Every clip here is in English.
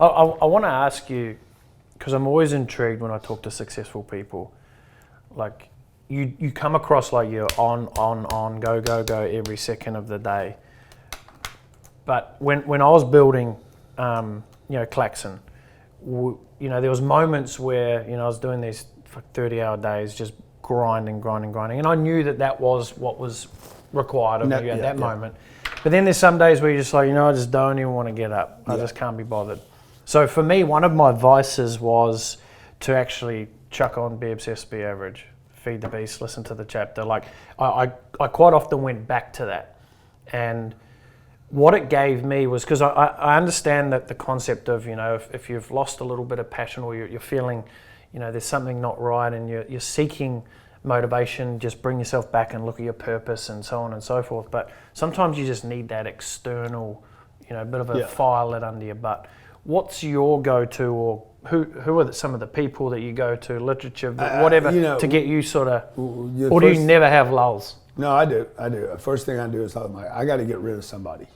I want to ask you, because I'm always intrigued when I talk to successful people. Like, you come across like you're on, go every second of the day. But when I was building, Klaxon, there was moments where, I was doing these 30-hour days, just grinding. And I knew that was what was required of me at that moment. But then there's some days where you're just like, I just don't even want to get up. I just can't be bothered. So for me, one of my vices was to actually chuck on Be Obsessed, Be Average, Feed the Beast, listen to the chapter. Like, I quite often went back to that. And what it gave me was, because I understand that the concept of, if you've lost a little bit of passion, or you're feeling, there's something not right, and you're seeking motivation, just bring yourself back and look at your purpose and so on and so forth. But sometimes you just need that external, bit of a fire lit under your butt. What's your go-to, or who are some of the people that you go to, literature, whatever, to get you sort of, or do you never have lulls? No, I do. First thing I do is I got to get rid of somebody.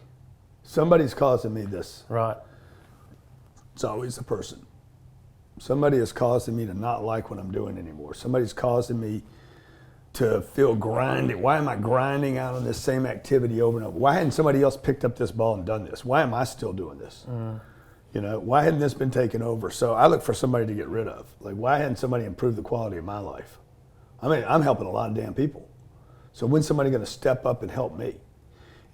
Somebody's causing me this. Right. It's always a person. Somebody is causing me to not like what I'm doing anymore. Somebody's causing me to feel grinded. Why am I grinding out on this same activity over and over? Why hadn't somebody else picked up this ball and done this? Why am I still doing this? Why hadn't this been taken over? So I look for somebody to get rid of. Like, why hadn't somebody improved the quality of my life? I mean, I'm helping a lot of damn people. So when's somebody going to step up and help me?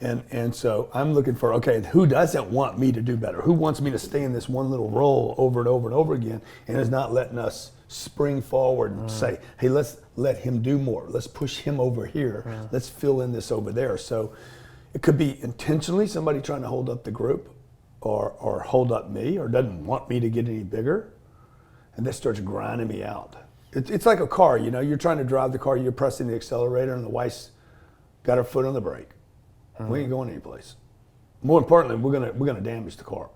And so I'm looking for, okay, who doesn't want me to do better? Who wants me to stay in this one little role over and over and over again, and is not letting us spring forward and say, hey, let's let him do more. Let's push him over here. Let's fill in this over there. So it could be intentionally somebody trying to hold up the group, or hold up me, or doesn't want me to get any bigger, and that starts grinding me out. It's like a car, you're trying to drive the car, you're pressing the accelerator, and the wife's got her foot on the brake. We ain't going anyplace. More importantly, we're gonna damage the car.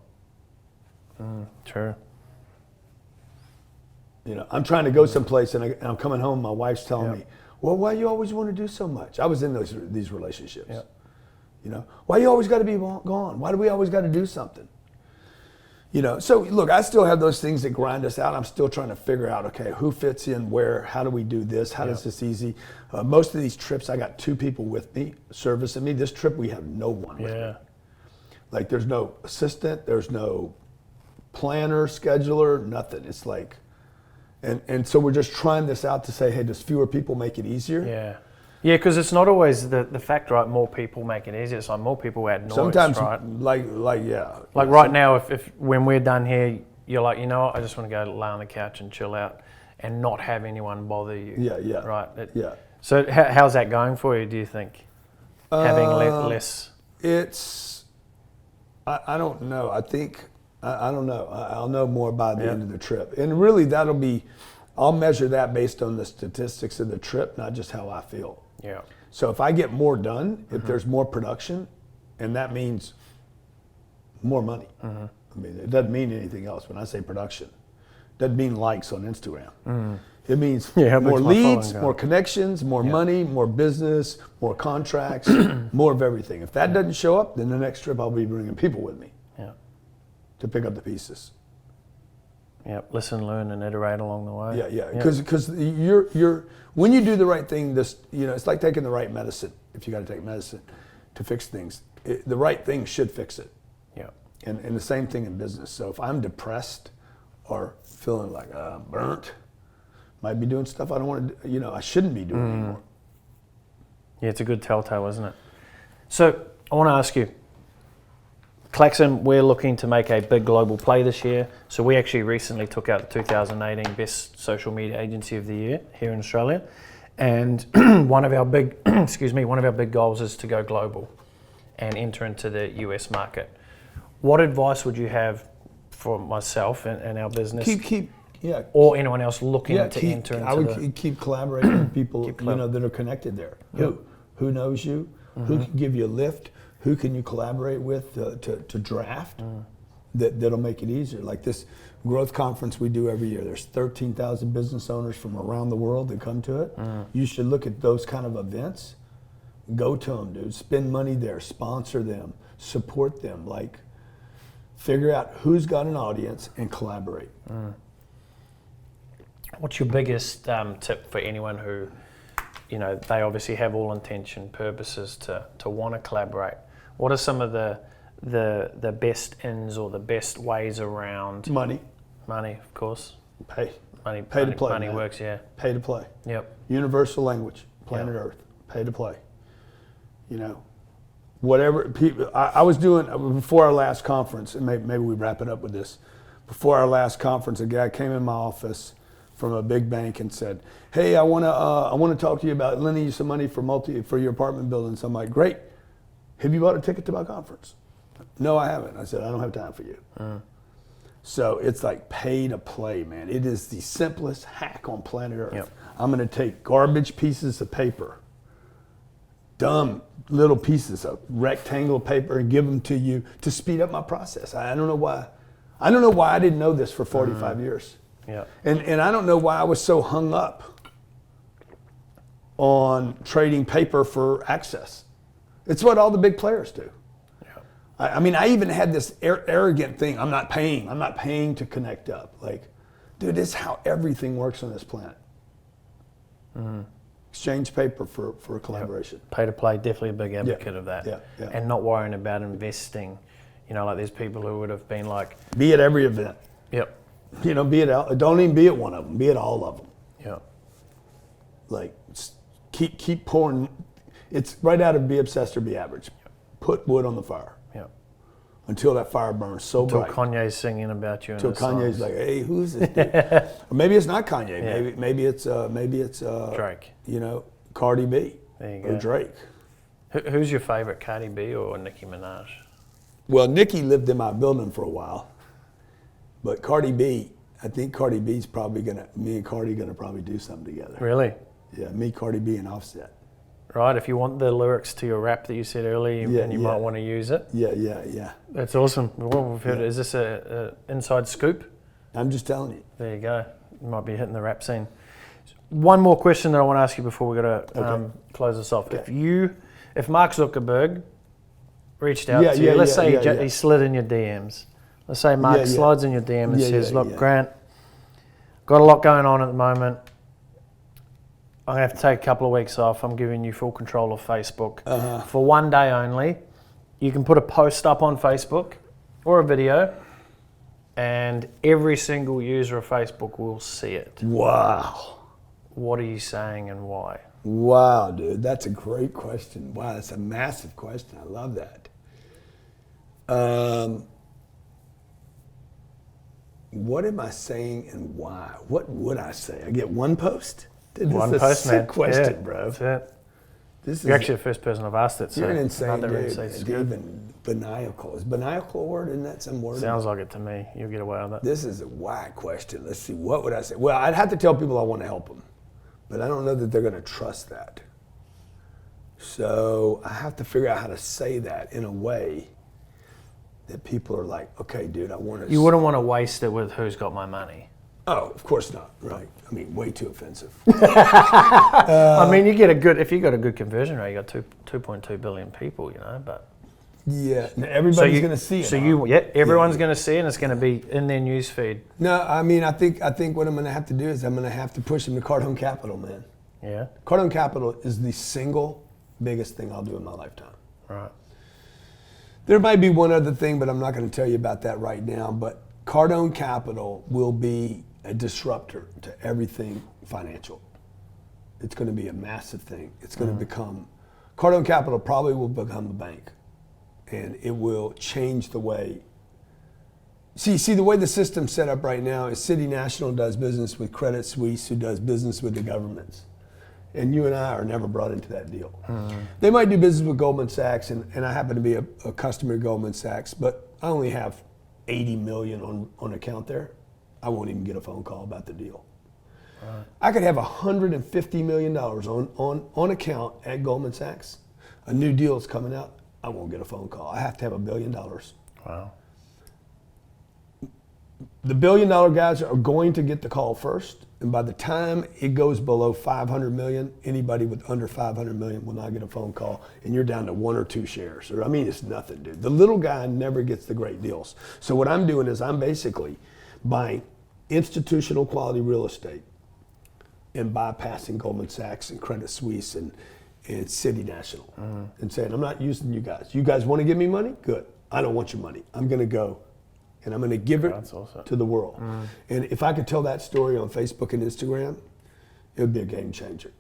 True. I'm trying to go someplace, and I'm coming home. My wife's telling me, "Well, why you always want to do so much?" I was in these relationships. Why you always got to be gone? Why do we always got to do something? So look, I still have those things that grind us out. I'm still trying to figure out, okay, who fits in where? How do we do this? How does this easy? Most of these trips, I got 2 people with me, servicing me. This trip, we have no one with me. Like, there's no assistant, there's no planner, scheduler, nothing. It's like, and so we're just trying this out to say, hey, does fewer people make it easier? Yeah, because it's not always the fact, right? More people make it easier. It's like more people add noise, sometimes, right? Like right now, if when we're done here, you're like, I just want to go lay on the couch and chill out, and not have anyone bother you. Right. So how's that going for you? Do you think having less? I don't know. I think I don't know. I'll know more by the end of the trip, and really I'll measure that based on the statistics of the trip, not just how I feel. So if I get more done, if there's more production, and that means more money. I mean, it doesn't mean anything else when I say production. It doesn't mean likes on Instagram. It means more leads, more connections, more money, more business, more contracts, more of everything. If that doesn't show up, then the next trip I'll be bringing people with me to pick up the pieces. Listen, learn, and iterate along the way. Because you're when you do the right thing, it's like taking the right medicine. If you got to take medicine to fix things, the right thing should fix it. And the same thing in business. So if I'm depressed or feeling like I'm burnt, might be doing stuff I don't want to. I shouldn't be doing anymore. Yeah, it's a good telltale, isn't it? So I want to ask you. Klaxon, we're looking to make a big global play this year. So we actually recently took out the 2018 Best Social Media Agency of the Year here in Australia. And one of our big goals is to go global and enter into the US market. What advice would you have for myself and our business? Or anyone else looking to enter into I would keep collaborating with people that are connected there. Who knows you? Who can give you a lift? Who can you collaborate with to draft that'll make it easier? Like this growth conference we do every year. There's 13,000 business owners from around the world that come to it. You should look at those kind of events. Go to them, dude. Spend money there. Sponsor them. Support them. Like, figure out who's got an audience, and collaborate. What's your biggest tip for anyone who, they obviously have all intention, purposes to want to collaborate? What are some of the best ins or the best ways around Money, of course. pay Money to play. Money man. works, yeah. Pay to play. Yep. Universal language, planet Earth. Pay to play. Whatever people. I was doing before our last conference, and maybe we wrap it up with this. Before our last conference, a guy came in my office from a big bank and said, "Hey, I want to talk to you about lending you some money for your apartment building." So I'm like, "Great. Have you bought a ticket to my conference?" "No, I haven't." I said, "I don't have time for you." So it's like pay to play, man. It is the simplest hack on planet Earth. Yep. I'm going to take garbage pieces of paper, dumb little pieces of rectangle paper, and give them to you to speed up my process. I don't know why. I don't know why I didn't know this for 45 years. Yeah. And I don't know why I was so hung up on trading paper for access. It's what all the big players do. I mean, I even had this arrogant thing. I'm not paying to connect up. Like, dude, this is how everything works on this planet. Exchange paper for collaboration. Pay to play, definitely a big advocate of that. Yeah. And not worrying about investing. Like there's people who would have been like, Be at every event. yep, Be at, don't even be at one of them. Be at all of them. yep, Like, keep pouring. It's right out of Be Obsessed or Be Average. Put wood on the fire. yep. Until that fire burns so Until bright. Kanye's singing about you. Until in the Kanye's songs. like, "Hey, who's this dude?" Or maybe it's not Kanye. Yeah. Maybe it's Drake. Cardi B There you or go. Drake. Who's your favorite, Cardi B or Nicki Minaj? Well, Nicki lived in my building for a while, but Cardi B, I think Cardi B's me and Cardi gonna probably do something together. Really? Yeah, me, Cardi B, and Offset. Right. If you want the lyrics to your rap that you said earlier, and you might want to use it. Yeah. That's awesome. Well, we've heard, is this a inside scoop? I'm just telling you. There you go. You might be hitting the rap scene. One more question that I want to ask you before we got to close this off. Okay. If Mark Zuckerberg reached out to you, let's say he slid in your DMs. Let's say Mark slides in your DM and says, "Look, Grant, got a lot going on at the moment. I'm going to have to take a couple of weeks off. I'm giving you full control of Facebook for one day only. You can put a post up on Facebook or a video, and every single user of Facebook will see it." Wow. What are you saying and why? Wow, dude, that's a great question. Wow, that's a massive question. I love that. What am I saying and why? What would I say? I get one post? Dude, One this post, is a sick man. question, Yeah, bro. that's it. This You're is actually the first person I've asked it. So you're an insane not that dude. really says it's And good. even maniacal. Is maniacal a word? Isn't that some word? Sounds like it to me. You'll get away with it. This is a why question. Let's see. What would I say? Well, I'd have to tell people I want to help them, but I don't know that they're going to trust that. So I have to figure out how to say that in a way that people are like, "Okay, dude, I want to." You wouldn't want to waste it with who's got my money. Oh, of course not. Right. I mean, way too offensive. I mean, if you got a good conversion rate, you got 2.2 billion people, but. Yeah, everybody's going to see it. So everyone's going to see it, and it's going to be in their news feed. No, I mean, I think what I'm going to have to do is I'm going to have to push them to Cardone Capital, man. Yeah. Cardone Capital is the single biggest thing I'll do in my lifetime. Right. There might be one other thing, but I'm not going to tell you about that right now. But Cardone Capital will be a disruptor to everything financial. It's going to be a massive thing. It's going to become, Cardone Capital probably will become a bank. And it will change the way. See, the way the system's set up right now is City National does business with Credit Suisse, who does business with the governments. And you and I are never brought into that deal. They might do business with Goldman Sachs, and I happen to be a customer of Goldman Sachs, but I only have 80 million on account there. I won't even get a phone call about the deal. Right. I could have $150 million on account at Goldman Sachs. A new deal is coming out. I won't get a phone call. I have to have $1 billion. Wow. The $1 billion guys are going to get the call first, And by the time it goes below 500 million, anybody with under 500 million will not get a phone call, and you're down to 1 or 2 shares. I mean, it's nothing, dude. The little guy never gets the great deals. So what I'm doing is I'm basically buying institutional quality real estate and bypassing Goldman Sachs and Credit Suisse and City National and saying, I'm not using you guys. You guys want to give me money? Good. I don't want your money. I'm going to go and I'm going to give it to the world. And if I could tell that story on Facebook and Instagram, it would be a game changer.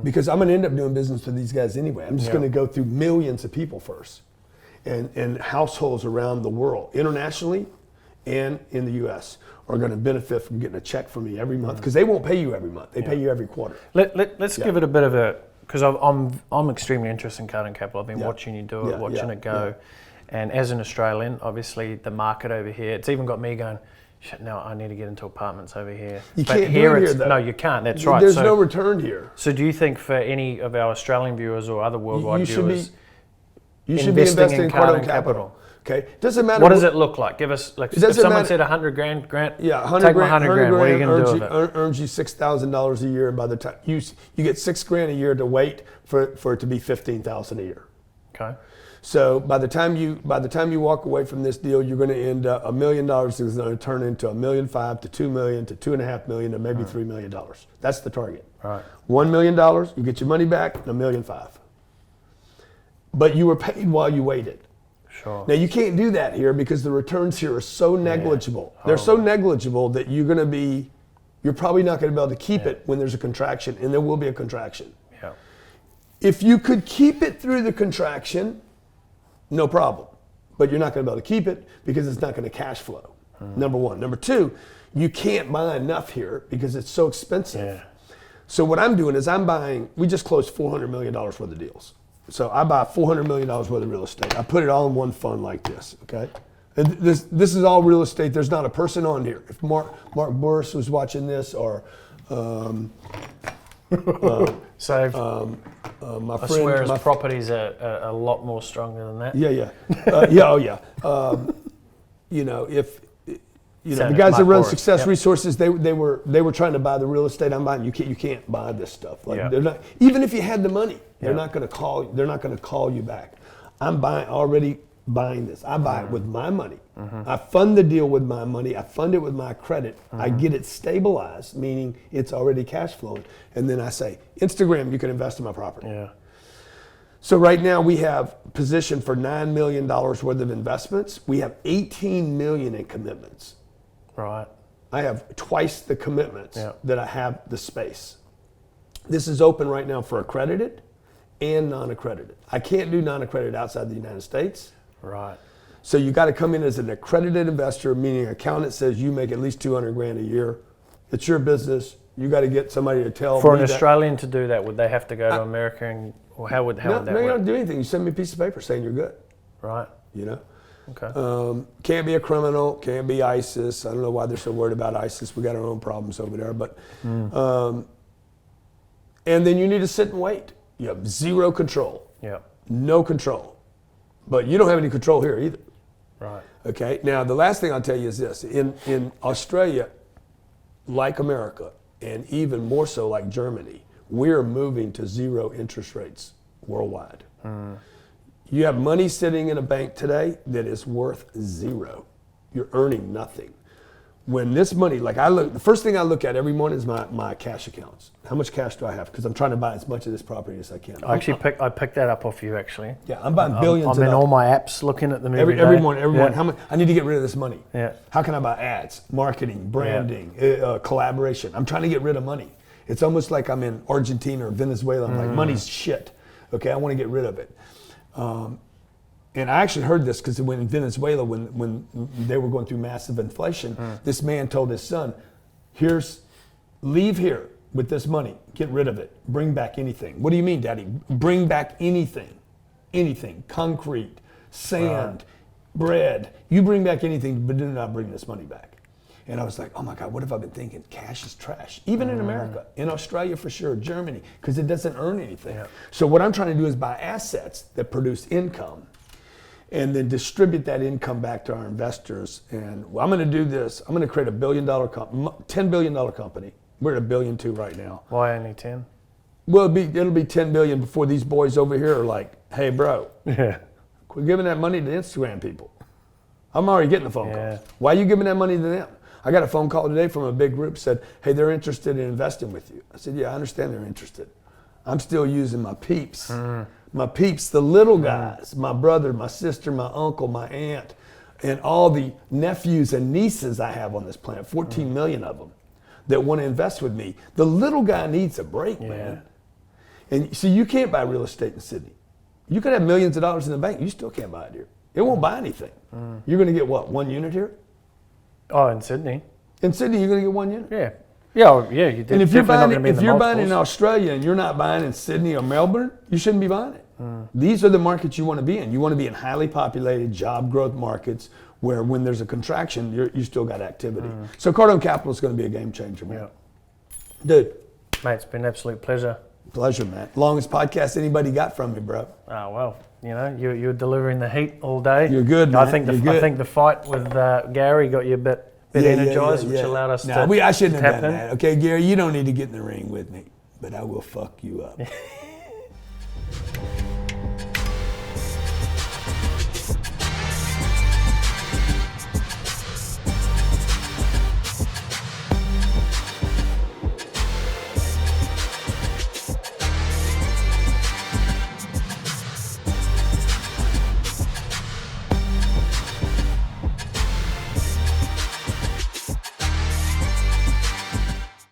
Because I'm going to end up doing business with these guys anyway. I'm just going to go through millions of people first and households around the world, internationally and in the U.S. are going to benefit from getting a check from me every month because they won't pay you every month. They pay you every quarter. Let's give it a bit of a, because I'm extremely interested in Cardone Capital. I've been watching you do it, watching it go. And as an Australian, obviously the market over here, it's even got me going, shit, now I need to get into apartments over here. You can't do it here, though. No, you can't. That's right. There's no return here. So do you think for any of our Australian viewers or other worldwide viewers, you should be investing in Cardone Capital. Okay, doesn't matter. What does it look like? Give us, like, if someone said 100 grand, Grant, yeah, 100 take grand, my 100 grand. What are you going to do with it? Earns you $6,000 a year, and by the time you get $6 grand a year to wait for it to be $15,000 a year. Okay. So by the time you walk away from this deal, you're going to end up $1 million is going to turn into $1.5 million to $2 million to $2.5 million to maybe $3 million. That's the target. Right. $1 million, you get your money back, and $1.5 million. But you were paid while you waited. Sure. Now you can't do that here because the returns here are so negligible. They're so negligible that you're probably not going to be able to keep it when there's a contraction, and there will be a contraction. Yeah. If you could keep it through the contraction, no problem. But you're not going to be able to keep it because it's not going to cash flow. Number one. Number two, you can't buy enough here because it's so expensive. Yeah. So what I'm doing is we just closed $400 million worth of deals. So I buy $400 million worth of real estate. I put it all in one fund like this, okay? And this is all real estate. There's not a person on here. If Mark Burris was watching this, or my friend, I swear his properties are a lot more stronger than that. The guys that run Success Resources, they were trying to buy the real estate I'm buying. You can't buy this stuff. They're not, even if you had the money, they're not going to call you back. I'm already buying this. I buy it with my money. I fund the deal with my money. I fund it with my credit. I get it stabilized, meaning it's already cash flowing. And then I say, Instagram, you can invest in my property. Yeah. So right now we have positioned for $9 million worth of investments. We have $18 million in commitments. Right. I have twice the commitments that I have the space. This is open right now for accredited and non-accredited. I can't do non-accredited outside the United States. Right. So you got to come in as an accredited investor, meaning an accountant says you make at least 200 grand a year. It's your business. You got to get somebody to tell For me an Australian to do that, would they have to go to America, or how would that work? No, you don't do anything. You send me a piece of paper saying you're good. Right. You know? Okay. Can't be a criminal, can't be ISIS. I don't know why they're so worried about ISIS. We got our own problems over there. But and then you need to sit and wait. You have zero control. Yeah. No control. But you don't have any control here either. Right. Okay. Now the last thing I'll tell you is this: in Australia, like America, and even more so like Germany, we're moving to zero interest rates worldwide. You have money sitting in a bank today that is worth zero. You're earning nothing. When this money, the first thing I look at every morning is my cash accounts. How much cash do I have? Because I'm trying to buy as much of this property as I can. I picked that up off you, actually. Yeah, I'm buying billions. I'm in all my apps looking at them every morning. How much? I need to get rid of this money. Yeah. How can I buy ads, marketing, branding, collaboration? I'm trying to get rid of money. It's almost like I'm in Argentina or Venezuela. I'm like, money's shit. Okay, I want to get rid of it. And I actually heard this because when in Venezuela, when they were going through massive inflation, this man told his son, leave here with this money, get rid of it, bring back anything. What do you mean, Daddy? Bring back anything, concrete, sand, bread. You bring back anything, but do not bring this money back. And I was like, oh my God, what have I been thinking? Cash is trash. Even in America, in Australia for sure, Germany, because it doesn't earn anything. Yeah. So what I'm trying to do is buy assets that produce income and then distribute that income back to our investors. And I'm going to do this. I'm going to create $1 billion $10 billion company We're at $1.2 billion right now. Why only 10? Well, it'll be 10 billion before these boys over here are like, hey, bro, Yeah. quit giving that money to Instagram people. I'm already getting the phone Yeah. calls. Why are you giving that money to them? I got a phone call today from a big group said, hey, they're interested in investing with you. I said, yeah, I understand they're interested. I'm still using my peeps. My peeps, the little guys, my brother, my sister, my uncle, my aunt, and all the nephews and nieces I have on this planet, 14 million of them, that want to invest with me. The little guy needs a break, man. And see, you can't buy real estate in Sydney. You could have millions of dollars in the bank. You still can't buy it here. It won't buy anything. You're going to get what, 1 unit here? Oh, in Sydney? In Sydney, you're going to get 1 unit. Yeah. Yeah, yeah. You're And if you're definitely not buying, gonna be in if the you're buying in multiples. Australia and you're not buying in Sydney or Melbourne, you shouldn't be buying it. These are the markets you want to be in. You want to be in highly populated, job growth markets where when there's a contraction, you still got activity. So Cardone Capital is going to be a game changer, man. Yeah. Dude, Mate, it's been an absolute pleasure. pleasure, man. Longest podcast anybody got from me, bro. Oh, well, you know, you're delivering the heat all day. You're good, I man. think You're good. I think the fight with Gary got you a bit energized, which allowed us to I shouldn't have tap done in. that. Okay, Gary, you don't need to get in the ring with me, but I will fuck you up.